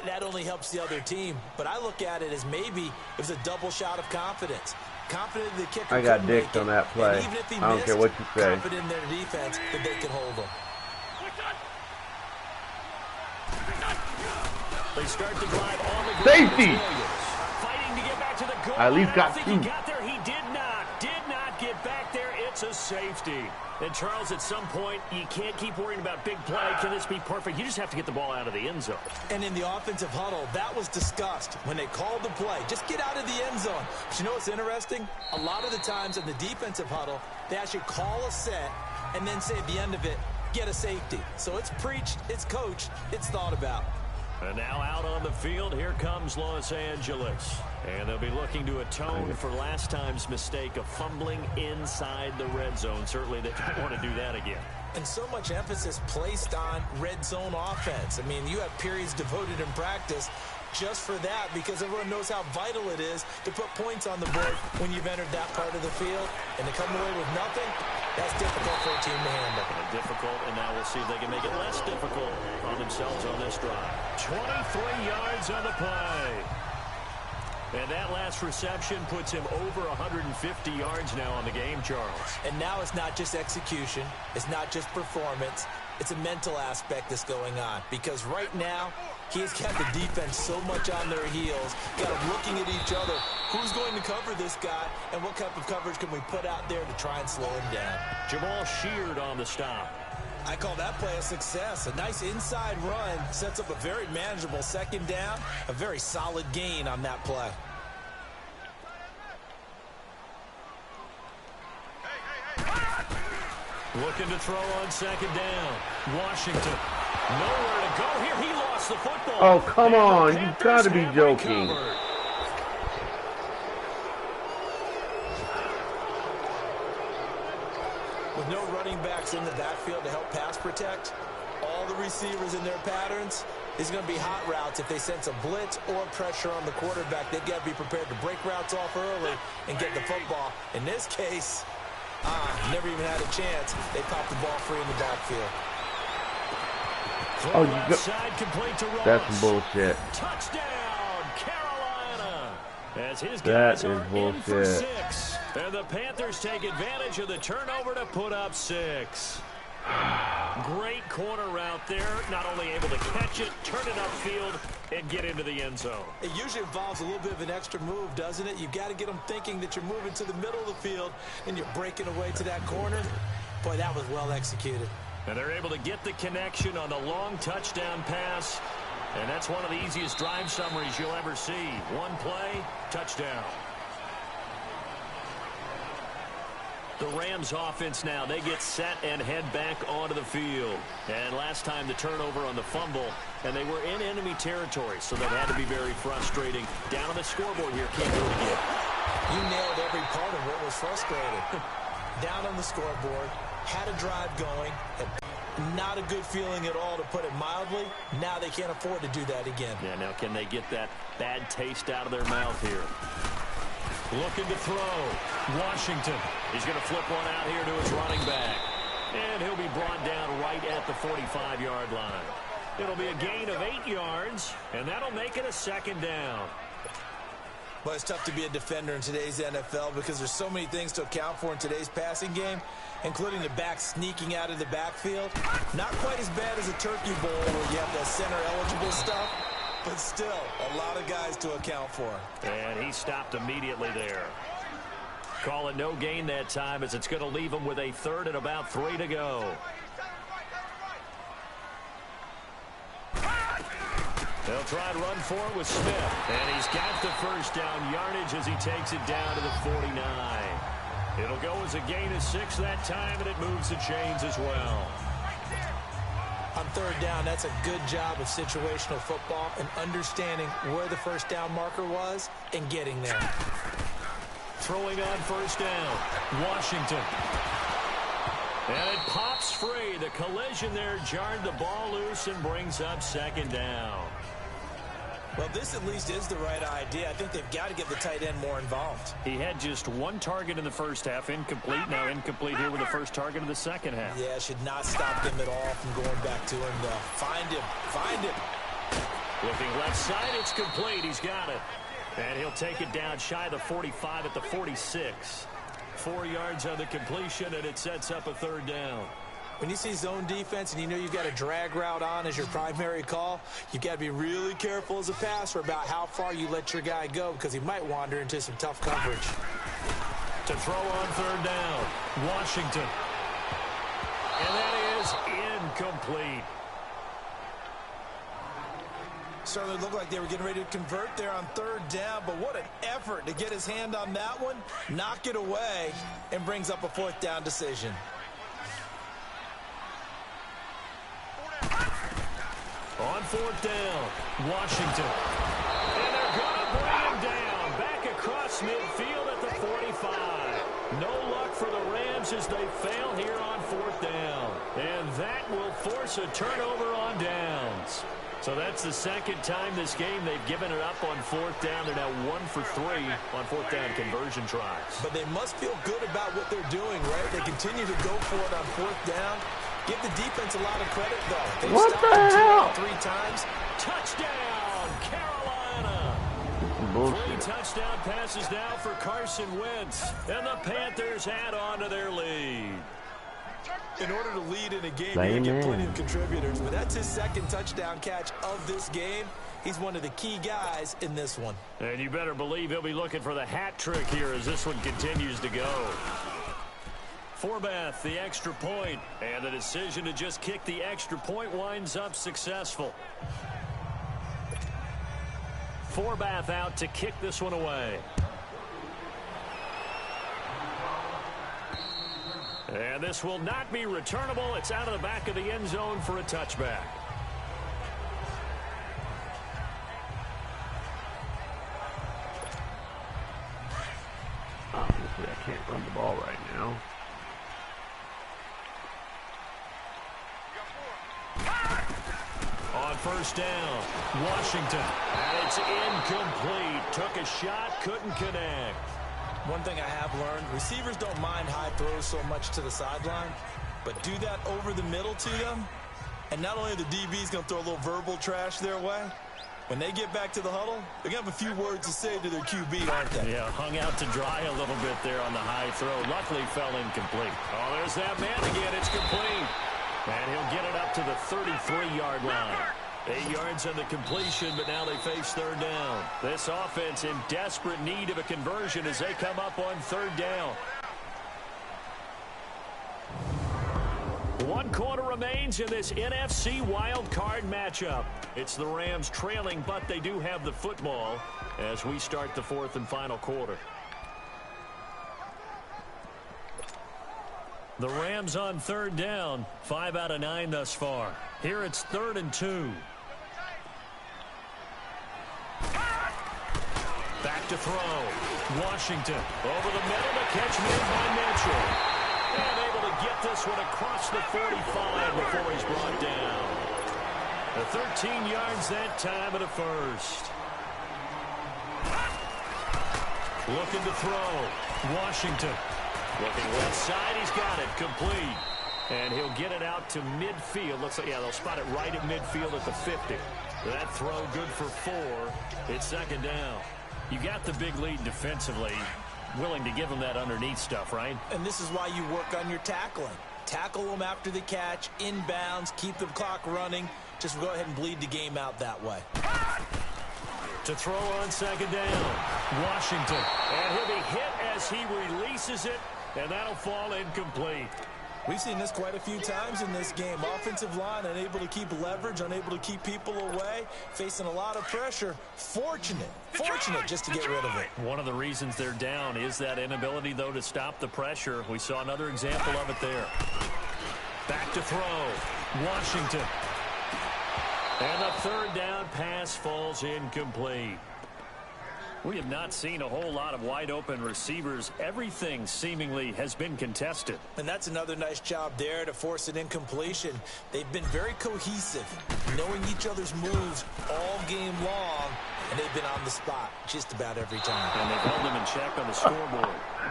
That only helps the other team. But I look at it as maybe it was a double shot of confidence. Confident the kicker I got couldn't make dicked it. on that play. And even if he I don't missed, care what you say. confident in their defense that they could hold him. They start the drive on the ground. Safety! Fighting to get back to the goal. I at least got I two. think he got there. He did not get back there. It's a safety. And Charles, at some point, you can't keep worrying about big play. Can this be perfect? You just have to get the ball out of the end zone. And in the offensive huddle, that was discussed when they called the play. Just get out of the end zone. But you know what's interesting? A lot of the times in the defensive huddle, they actually call a set and then say at the end of it, get a safety. So it's preached, it's coached, it's thought about. And now out on the field, here comes Los Angeles. And they'll be looking to atone for last time's mistake of fumbling inside the red zone. Certainly they don't want to do that again. And so much emphasis placed on red zone offense. I mean, you have periods devoted in practice just for that because everyone knows how vital it is to put points on the board when you've entered that part of the field. And to come away with nothing, that's difficult for a team to handle. Difficult, and now we'll see if they can make it less difficult on themselves on this drive. 23 yards on the play. And that last reception puts him over 150 yards now on the game, Charles. And now it's not just execution. It's not just performance. It's a mental aspect that's going on. Because right now, he's got the defense so much on their heels. Got them looking at each other. Who's going to cover this guy? And what type of coverage can we put out there to try and slow him down? Jamal Sheard on the stop. I call that play a success. A nice inside run sets up a very manageable second down. A very solid gain on that play. Looking to throw on second down. Washington. Nowhere to go here. He lost the football. Oh, come on. You've got to be joking. With no running backs in the backfield to help pass protect, all the receivers in their patterns, is going to be hot routes if they sense a blitz or pressure on the quarterback. They've got to be prepared to break routes off early and get the football. In this case, never even had a chance. They popped the ball free in the backfield. Oh, you go. That's some bullshit. Touchdown, Carolina. As his That guys is are in for bullshit. 6. And the Panthers take advantage of the turnover to put up 6. Great corner route there. Not only able to catch it, turn it upfield, and get into the end zone. It usually involves a little bit of an extra move, doesn't it? You've got to get them thinking that you're moving to the middle of the field and you're breaking away to that corner. Boy, that was well executed. And they're able to get the connection on the long touchdown pass. And that's one of the easiest drive summaries you'll ever see. One play, touchdown. The Rams offense now, they get set and head back onto the field. And last time the turnover on the fumble, and they were in enemy territory, so that had to be very frustrating. Down on the scoreboard here, can't do it again. You nailed every part of what was frustrating. Down on the scoreboard, had a drive going, not a good feeling at all, to put it mildly. Now they can't afford to do that again. Yeah, now can they get that bad taste out of their mouth here? Looking to throw. Washington. He's going to flip one out here to his running back. And he'll be brought down right at the 45-yard line. It'll be a gain of 8 yards, and that'll make it a second down. Well, it's tough to be a defender in today's NFL because there's so many things to account for in today's passing game, including the back sneaking out of the backfield. Not quite as bad as a turkey bowl where you have the center-eligible stuff, but still a lot of guys to account for. And he stopped immediately there. Call it no gain that time as it's going to leave him with a third and about 3 to go. They'll try and run for it with Smith. And he's got the first down yardage as he takes it down to the 49. It'll go as a gain of 6 that time, and it moves the chains as well. On third down, that's a good job of situational football and understanding where the first down marker was and getting there. Throwing on first down, Washington. And it pops free. The collision there jarred the ball loose and brings up second down. Well, this at least is the right idea. I think they've got to get the tight end more involved. He had just 1 target in the first half, incomplete. Now incomplete here with the first target of the second half. Yeah, should not stop them at all from going back to him. Find him. Looking left side, it's complete. He's got it. And he'll take it down shy of the 45 at the 46. 4 yards on the completion, and it sets up a third down. When you see zone defense and you know you've got a drag route on as your primary call, you've got to be really careful as a passer about how far you let your guy go because he might wander into some tough coverage. To throw on third down, Washington. And that is incomplete. Certainly looked like they were getting ready to convert there on third down, but what an effort to get his hand on that one, knock it away, and brings up a fourth down decision. On fourth down, Washington. And they're going to bring him down. Back across midfield at the 45. No luck for the Rams as they fail here on fourth down. And that will force a turnover on downs. So that's the second time this game they've given it up on fourth down. They're now 1 for 3 on fourth down conversion tries. But they must feel good about what they're doing, right? They continue to go for it on fourth down. Give the defense a lot of credit, though. They've What stopped the hell? 3 times. Touchdown, Carolina! 3 touchdown passes now for Carson Wentz. And the Panthers add on to their lead. In order to lead in a game, you get plenty of contributors, but that's his second touchdown catch of this game. He's one of the key guys in this one. And you better believe he'll be looking for the hat trick here as this one continues to go. Forbath, the extra point, and the decision to just kick the extra point winds up successful. Forbath out to kick this one away. And this will not be returnable. It's out of the back of the end zone for a touchback. Obviously, I can't run the ball right now. On first down, Washington. And it's incomplete. Took a shot, couldn't connect. One thing I have learned, receivers don't mind high throws so much to the sideline, but do that over the middle to them, and not only are the DBs going to throw a little verbal trash their way, when they get back to the huddle, they're going to have a few words to say to their QB, aren't they? Yeah, hung out to dry a little bit there on the high throw. Luckily fell incomplete. Oh, there's that man again. It's complete. And he'll get it up to the 33-yard line. 8 yards on the completion, but now they face third down. This offense in desperate need of a conversion as they come up on third down. 1 quarter remains in this NFC wild card matchup. It's the Rams trailing, but they do have the football as we start the 4th and final quarter. The Rams on third down, 5 out of 9 thus far. Here it's 3rd and 2. Back to throw. Washington over the middle. The catch made by Mitchell. And able to get this one across the 45 before he's brought down. The 13 yards that time at a first. Looking to throw. Washington. Looking left side. He's got it. Complete. And he'll get it out to midfield. Looks like, yeah, they'll spot it right at midfield at the 50. That throw good for 4. It's second down. You got the big lead defensively. Willing to give them that underneath stuff, right? And this is why you work on your tackling. Tackle them after the catch, inbounds, keep the clock running. Just go ahead and bleed the game out that way. To throw on second down, Washington. And he'll be hit as he releases it, and that'll fall incomplete. We've seen this quite a few times in this game. Offensive line unable to keep leverage, unable to keep people away, facing a lot of pressure. Fortunate just to get rid of it. One of the reasons they're down is that inability, though, to stop the pressure. We saw another example of it there. Back to throw. Washington. And the third down pass falls incomplete. We have not seen a whole lot of wide-open receivers. Everything seemingly has been contested. And that's another nice job there to force an incompletion. They've been very cohesive, knowing each other's moves all game long, and they've been on the spot just about every time. And they've held them in check on the scoreboard.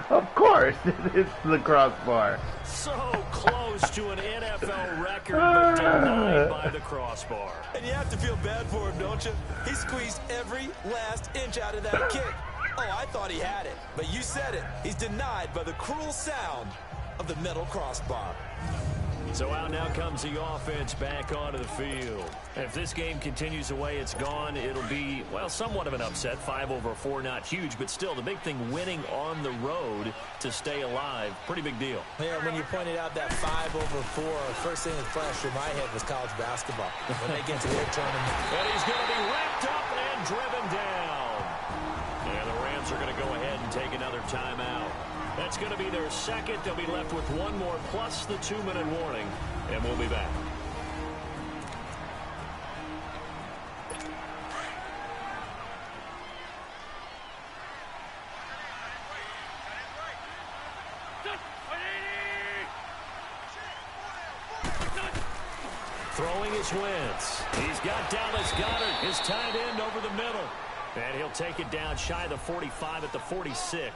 Of course, it's the crossbar. So close to an NFL record, but denied by the crossbar. And you have to feel bad for him, don't you? He squeezed every last inch out of that kick. Oh, I thought he had it, but you said it. He's denied by the cruel sound of the metal crossbar. So out now comes the offense back onto the field. If this game continues the way it's gone, it'll be, well, somewhat of an upset. 5-4, not huge, but still the big thing, winning on the road to stay alive. Pretty big deal. Yeah, when you pointed out that 5-4, first thing that flashed through my head was college basketball. When they get to their tournament. And he's going to be wrapped up and driven down. And the Rams are going to go ahead and take another timeout. That's going to be their second. They'll be left with one more plus the 2-minute warning, and we'll be back. Throwing is Wentz. He's got Dallas Goedert, his tight end, over the middle. And he'll take it down shy of the 45 at the 46.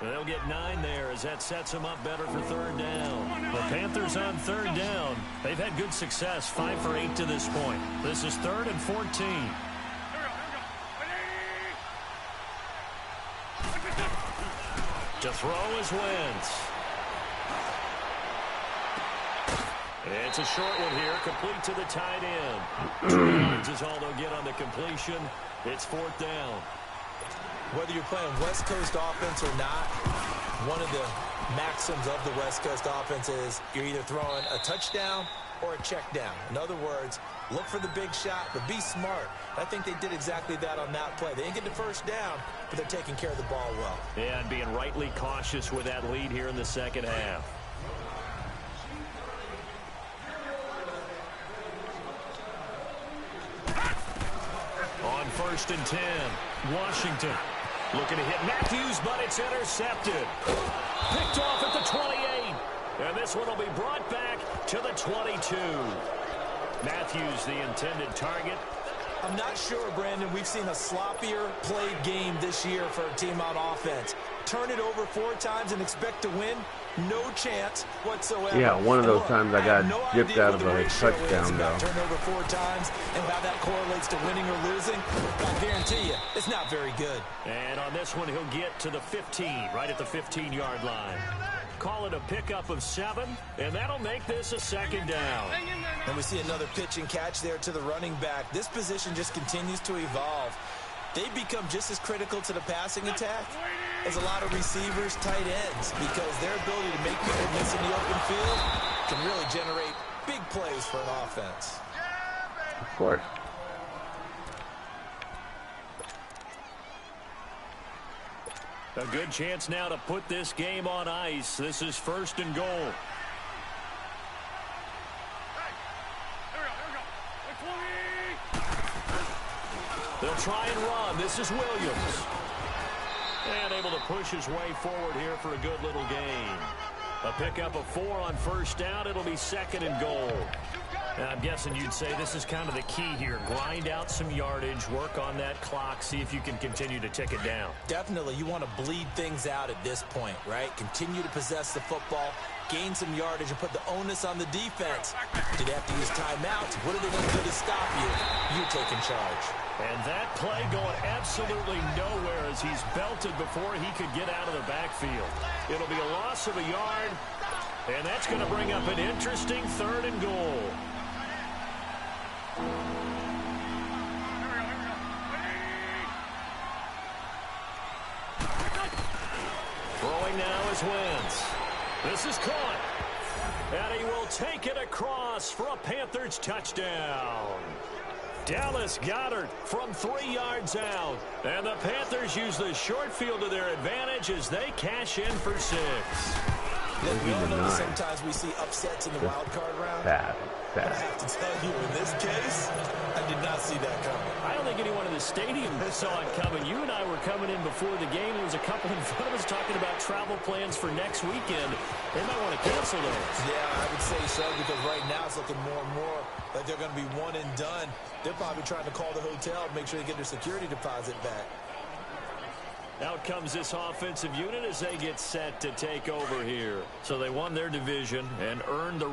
They'll get 9 there as that sets them up better for third down. The Panthers on third down. They've had good success, 5 for 8 to this point. This is 3rd and 14. To throw is Wentz. It's a short one here, complete to the tight end. 2 yards is all they'll get on the completion. It's 4th down. Whether you're playing West Coast offense or not, one of the maxims of the West Coast offense is you're either throwing a touchdown or a check down. In other words, look for the big shot, but be smart. I think they did exactly that on that play. They didn't get the first down, but they're taking care of the ball well. Yeah, and being rightly cautious with that lead here in the second half. On 1st and 10, Washington. Looking to hit Matthews, but it's intercepted. Picked off at the 28. And this one will be brought back to the 22. Matthews, the intended target. I'm not sure, Brandon, we've seen a sloppier played game this year for a team on offense. Turn it over 4 times and expect to win? No chance whatsoever. Yeah, one of those times I got gypped out of a touchdown, though. Turn over 4 times and how that correlates to winning or losing, I guarantee you, it's not very good. And on this one, he'll get to the 15, right at the 15-yard line. Call it a pickup of 7, and that'll make this a 2nd down. And we see another pitch and catch there to the running back. This position just continues to evolve. They become just as critical to the passing attack as a lot of receivers, tight ends, because their ability to make people miss in the open field can really generate big plays for an offense. Of course. A good chance now to put this game on ice. This is 1st and goal. They'll try and run. This is Williams. And able to push his way forward here for a good little gain. A pickup of 4 on 1st down. It'll be 2nd and goal. I'm guessing you'd say this is kind of the key here. Grind out some yardage, work on that clock, see if you can continue to tick it down. Definitely, you want to bleed things out at this point, right? Continue to possess the football, gain some yardage, and put the onus on the defense. Did they have to use timeouts? What are they going to do to stop you? You're taking charge. And that play going absolutely nowhere as he's belted before he could get out of the backfield. It'll be a loss of a yard, and that's going to bring up an interesting 3rd and goal. Throwing now is Wentz. This is caught. And he will take it across for a Panthers touchdown. Dallas Goedert from 3 yards out. And the Panthers use the short field to their advantage as they cash in for 6. Look, we all know that sometimes we see upsets in the wild card round. Bad. But I have to tell you, in this case, I did not see that coming. I don't think anyone in the stadium saw it coming. You and I were coming in before the game. There was a couple in front of us talking about travel plans for next weekend. They might want to cancel those. Yeah, I would say so, because right now it's looking more and more like they're going to be one and done. They're probably trying to call the hotel and make sure they get their security deposit back. Out comes this offensive unit as they get set to take over here. So they won their division and earned the